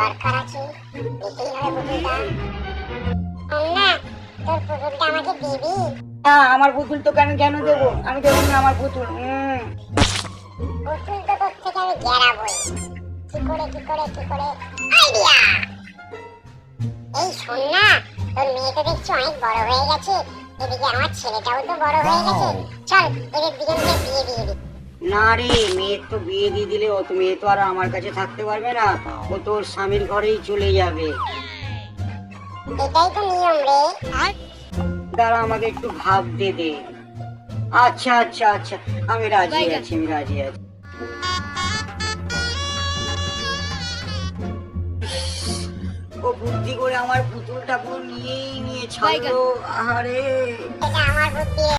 দরকার আছে, দিতেই হবে পুতুলটা। না, তোর পুতুলটা আমাকে দিবি? না, আমার পুতুল তো কেন কেন দেবো? আমি দেবো না আমার পুতুল। পুতুল তো তোর থেকে আমি গেরাবই। কি করে আইডিয়া! এই শোন না, তোর মেয়ে তো দেখছি অনেক বড় হয়ে গেছে, এদিকে আমার ছেলেটাও তো বড় হয়ে গেছে, চল এদের দুজনকে বিয়ে দিয়ে দিই। না রে, মেয়ের তো বিয়ে দিয়ে দিলে ও তো মেয়ে তো আর আমার কাছে থাকতে পারবে না, ও তোর স্বামীর ঘরেই চলে যাবে। এটাই তো নিয়ম রে। দাঁড়া, আমাকে একটু ভাবতে দে। আচ্ছা আচ্ছা আচ্ছা, আমি রাজি আছি, আমি রাজি আছি। ও বুদ্ধি করে আমার পুতুলটা পুরো নিয়েই নিয়ে ছাড়লো। আরে এটা আমার বুদ্ধি।